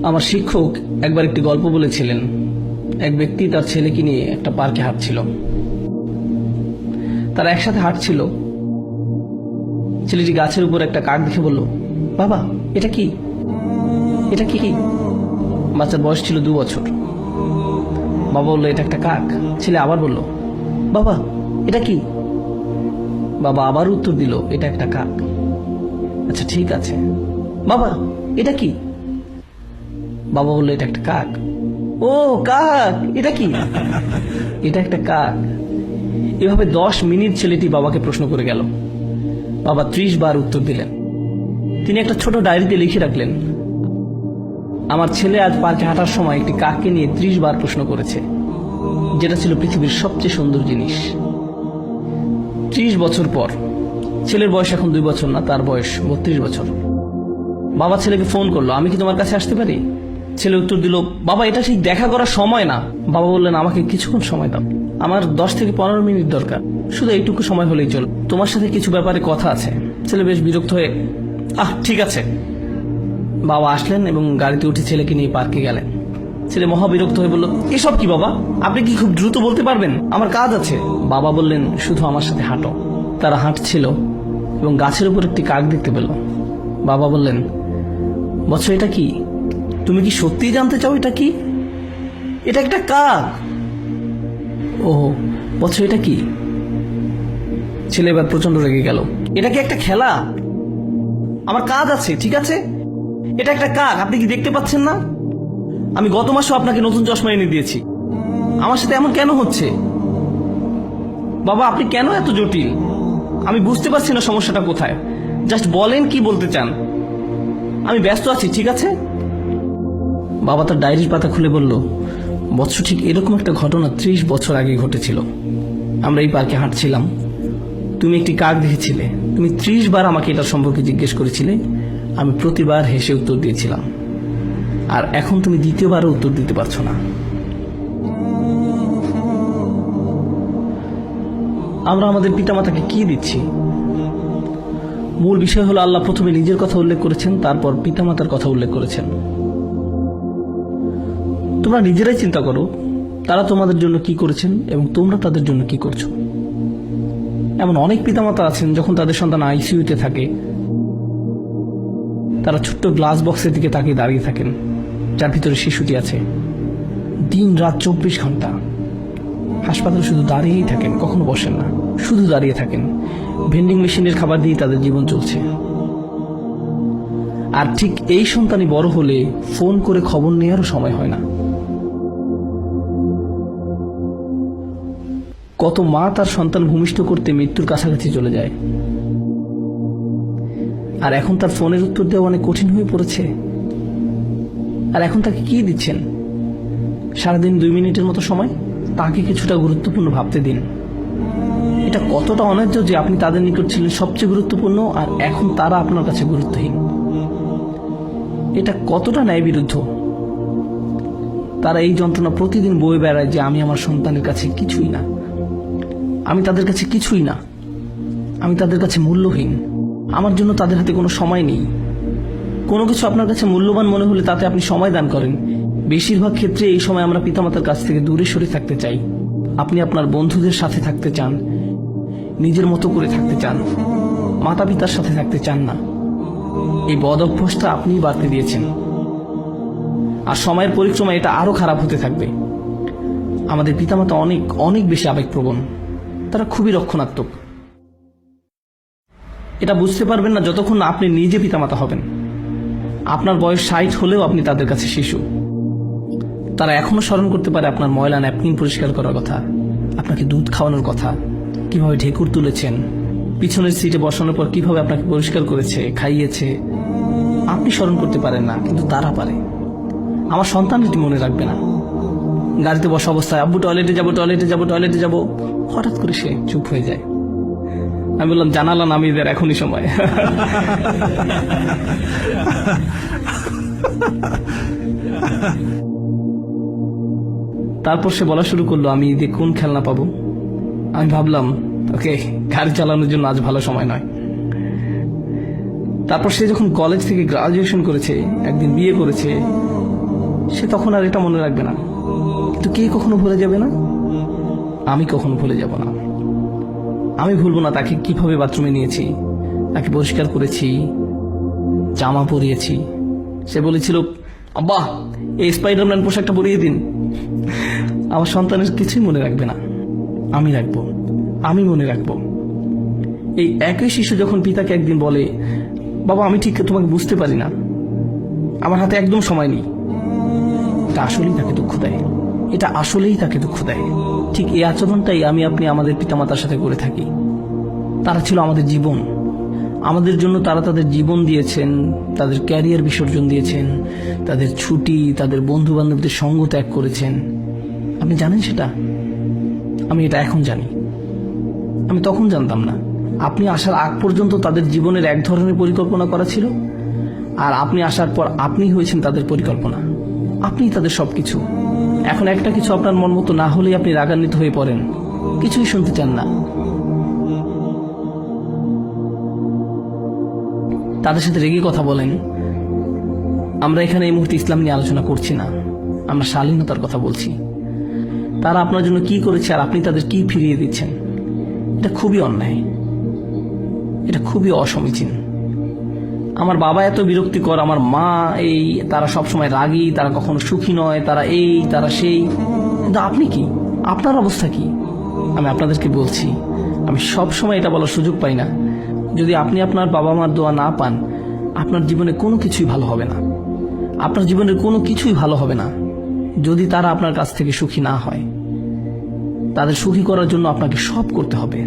আমার শিক্ষক একবার একটি গল্প বলেছিলেন। এক ব্যক্তি তার ছেলেকে নিয়ে একটা পার্কে হাঁটছিল। তারা একসাথে হাঁটছিল। ছেলেটি গাছের উপর একটা কাক দেখে বলল, বাবা এটা কি, এটা কি? বাচ্চার বয়স ছিল 2 বছর। বাবা বললো, এটা একটা কাক। ছেলে আবার বলল, বাবা এটা কি? বাবা আবার উত্তর দিল, এটা একটা কাক। আচ্ছা ঠিক আছে, বাবা এটা কি? বাবা বললো, এটা একটা কাক। ও কাক, এটা কি? এটা একটা কাক। এভাবে 10 মিনিট ছেলেটি বাবাকে প্রশ্ন করে গেল। বাবা 30 বার উত্তর দিলেন। তিনি একটা ছোট ডায়েরিতে লিখে রাখলেন, আমার ছেলে আজ পার্কে হাঁটার সময় একটি কাককে নিয়ে 30 বার প্রশ্ন করেছে, যেটা ছিল পৃথিবীর সবচেয়ে সুন্দর জিনিস। 30 বছর পর ছেলের বয়স এখন 2 বছর না, তার বয়স 32 বছর। বাবা ছেলেকে ফোন করলো, আমি কি তোমার কাছে আসতে পারি? ছেলে উত্তর দিল, বাবা এটা ঠিক দেখা করার সময় না। বাবা বললেন, আমাকে কিছুক্ষণ সময় দাও, আমার 10 থেকে 15 মিনিট দরকার, শুধু এইটুকু সময় হলেই চলো, তোমার সাথে কিছু ব্যাপারে কথা আছে। ছেলে বেশ বিরক্ত হয়ে, ঠিক আছে। বাবা আসলেন এবং গাড়িতে উঠে ছেলেকে নিয়ে পার্কে গেলেন। ছেলে মহা বিরক্ত হয়ে বলল, এসব কি বাবা, আপনি কি খুব দ্রুত বলতে পারবেন? আমার কাজ আছে। বাবা বললেন, শুধু আমার সাথে হাঁটো। তারা হাঁটছিল এবং গাছের উপর একটি কাক দেখতে পেল। বাবা বললেন, বৎস এটা কি? তুমি কি সত্যিই জানতে চাও এটা কি? এটা একটা কাক। ও বৎস এটা কি? ছেলে এবার প্রচন্ড রেগে গেল। এটা কি একটা খেলা? আমার কাজ আছে, ঠিক আছে? এটা একটা কাক, আপনি কি দেখতে পাচ্ছেন না? আমি গত মাসেও আপনাকে নতুন চশমা এনে দিয়েছি। আমার সাথে এমন কেন হচ্ছে? বাবা আপনি কেন এত জটিল? আমি বুঝতে পারছি না সমস্যাটা কোথায়। জাস্ট বলেন কি বলতে চান। আমি ব্যস্ত আছি, ঠিক আছে? বাবা তার ডায়েরির পাতা খুলে বলল, বৎস ঠিক এরকম একটা ঘটনা 30 বছর আগে ঘটেছিল। আমরা এই পার্কে হাঁটছিলাম, তুমি একটি কাক দেখেছিলে। তুমি 30 বার আমাকে এটার সম্পর্কে জিজ্ঞেস করেছিলে। আমি প্রতিবার হেসে উত্তর দিয়েছিলাম, আর এখন তুমি দ্বিতীয়বারও উত্তর দিতে পারছো না। আমরা আমাদের পিতামাতাকে কি দিচ্ছি? মূল বিষয় হলো, আল্লাহ প্রথমে নিজের কথা উল্লেখ করেছেন, তারপর পিতামাতার কথা উল্লেখ করেছেন। তোমরা নিজেরাই চিন্তা করো, তারা তোমাদের জন্য কি করেছেন এবং তোমরা তাদের জন্য কি করছো। এমন অনেক পিতামাতা আছেন, যখন তাদের সন্তান আইসিইউতে থাকে, তারা ছোট্ট গ্লাস বক্সের দিকে তাকিয়ে দাঁড়িয়ে থাকেন, যার ভিতরে শিশুটি আছে। দিন রাত 24 ঘন্টা হাসপাতালে শুধু দাঁড়িয়েই থাকেন, কখনো বসেন না, শুধু দাঁড়িয়ে থাকেন। ভেন্ডিং মেশিনের খাবার দিয়ে তাদের জীবন চলছে। আর ঠিক এই সন্তানই বড় হলে ফোন করে খবর নেওয়ারও সময় হয় না। কত মা তার সন্তান ভূমিষ্ঠ করতে মৃত্যুর কাছাকাছি চলে যায়, আর এখন তার ফোনের উত্তর দেওয়া অনেক কঠিন হয়ে পড়েছে। আর এখন তাকে কি দিচ্ছেন? সারাদিন 2 মিনিটের মতো সময়। তাকে কিছুটা গুরুত্বপূর্ণ ভাবতে দিন। এটা কতটা অন্যায্য যে আপনি তাদের নিকট ছিলেন সবচেয়ে গুরুত্বপূর্ণ, আর এখন তারা আপনার কাছে গুরুত্বহীন। এটা কতটা ন্যায় বিরুদ্ধ। তারা এই যন্ত্রণা প্রতিদিন বয়ে বেড়ায় যে আমি আমার সন্তানের কাছে কিছুই না, আমি তাদের কাছে কিছুই না, আমি তাদের কাছে মূল্যহীন, আমার জন্য তাদের হাতে কোনো সময় নেই। কোনো কিছু আপনার কাছে মূল্যবান মনে হলে তাতে আপনি সময় দান করেন। বেশিরভাগ ক্ষেত্রে এই সময় আমরা পিতামাতার কাছ থেকে দূরে সরে থাকতে চাই। আপনি আপনার বন্ধুদের সাথে থাকতে চান, নিজের মতো করে থাকতে চান, মাতা পিতার সাথে থাকতে চান না। এই বদ অভ্যাসটা আপনিই বাড়তে দিয়েছেন, আর সময়ের পরিক্রমায় এটা আরো খারাপ হতে থাকবে। আমাদের পিতামাতা অনেক অনেক বেশি আবেগপ্রবণ, তারা খুবই রক্ষণাত্মক। এটা বুঝতে পারবেন না যতক্ষণ না আপনি নিজে পিতামাতা হবেন। আপনার বয়স 60 হলেও আপনি তাদের কাছে শিশু। তারা এখনো স্মরণ করতে পারে আপনার ময়লা ন্যাপকিন পরিষ্কার করার কথা, আপনাকে দুধ খাওয়ানোর কথা, কিভাবে ঢেকুর তুলেছেন, পিছনের সিটে বসানোর পর কিভাবে আপনাকে পরিষ্কার করেছে, খাইয়েছে। আপনি স্মরণ করতে পারেন না, কিন্তু তারা পারে। আমার সন্তান এটি মনে রাখবে না। গাড়িতে বসা অবস্থায় আব্বু টয়লেটে যাবো, টয়লেটে যাবো, টয়লেটে যাবো, হঠাৎ করে সে চুপ হয়ে যায়। আমি বললাম, জানালা নামিয়ে দেয়, এখনই সময়। তারপর সে বলা শুরু করলো, আমি ঈদে কোন খেলনা পাবো। আমি ভাবলাম, ওকে, গাড়ি চালানোর জন্য আজ ভালো সময় নয়। তারপর সে যখন কলেজ থেকে গ্রাজুয়েশন করেছে, একদিন বিয়ে করেছে, সে তখন আর এটা মনে রাখবে না, কিন্তু কে কখনো ভুলে যাবে না? আমি কখনো ভুলে যাব না। আমি ভুলবো না তাকে কিভাবে বাথরুমে নিয়েছি, তাকে পরিষ্কার করেছি, জামা পরিয়েছি। সে বলেছিল, আব্বা এই স্পাইডারম্যান পোশাকটা পরিয়ে দিন। আমার সন্তানের কিছুই মনে রাখবে না, আমি রাখবো, আমি মনে রাখবো। এই একই শিশু যখন পিতাকে একদিন বলে, বাবা আমি ঠিক তোমাকে বুঝতে পারি না, আমার হাতে একদম সময় নেই, এটা আসলেই তাকে দুঃখ দেয়, এটা আসলেই তাকে দুঃখ দেয়। ঠিক এই আচরণটাই আমি আপনি আমাদের পিতামাতার সাথে করে থাকি। তারা ছিল আমাদের জীবন, আমাদের জন্য তারা তাদের জীবন দিয়েছেন, তাদের ক্যারিয়ার বিসর্জন দিয়েছেন, তাদের ছুটি, তাদের বন্ধু বান্ধবদের সঙ্গ ত্যাগ করেছেন। আপনি জানেন সেটা? আমি এটা এখন জানি, আমি তখন জানতাম না। আপনি আসার আগ পর্যন্ত তাদের জীবনের এক ধরনের পরিকল্পনা করা ছিল, আর আপনি আসার পর আপনি হয়েছেন তাদের পরিকল্পনা, আপনিই তাদের সবকিছু। এখন একটা কিছু আপনার মন মতো না হলেই আপনি রাগান্বিত হয়ে পড়েন, কিছুই শুনতে চান না। তাদের সাথে রেগে কথা বলেন। আমরা এখানে এই মুহূর্তে ইসলাম নিয়ে আলোচনা করছি না, আমরা শালীনতার কথা বলছি। তারা আপনার জন্য কি করেছে আর আপনি তাদের কি ফিরিয়ে দিচ্ছেন, এটা খুবই অন্যায়, এটা খুবই অসমীচীন। আমার বাবা এত বিরক্তিকর, আমার মা এই, তারা সবসময় রাগী, তারা কখনো সুখী নয়, তারা এই তারা সেই। কিন্তু আপনি কি, আপনার অবস্থা কি? আমি আপনাদেরকে বলছি, আমি সব সময় এটা বলার সুযোগ পাই না। যদি আপনি আপনার বাবা মার দোয়া না পান, আপনার জীবনে কোনো কিছুই ভালো হবে না, আপনার জীবনের কোনো কিছুই ভালো হবে না। যদি তারা আপনার কাছ থেকে সুখী না হয়, তাদের সুখী করার জন্য আপনাকে সব করতে হবে।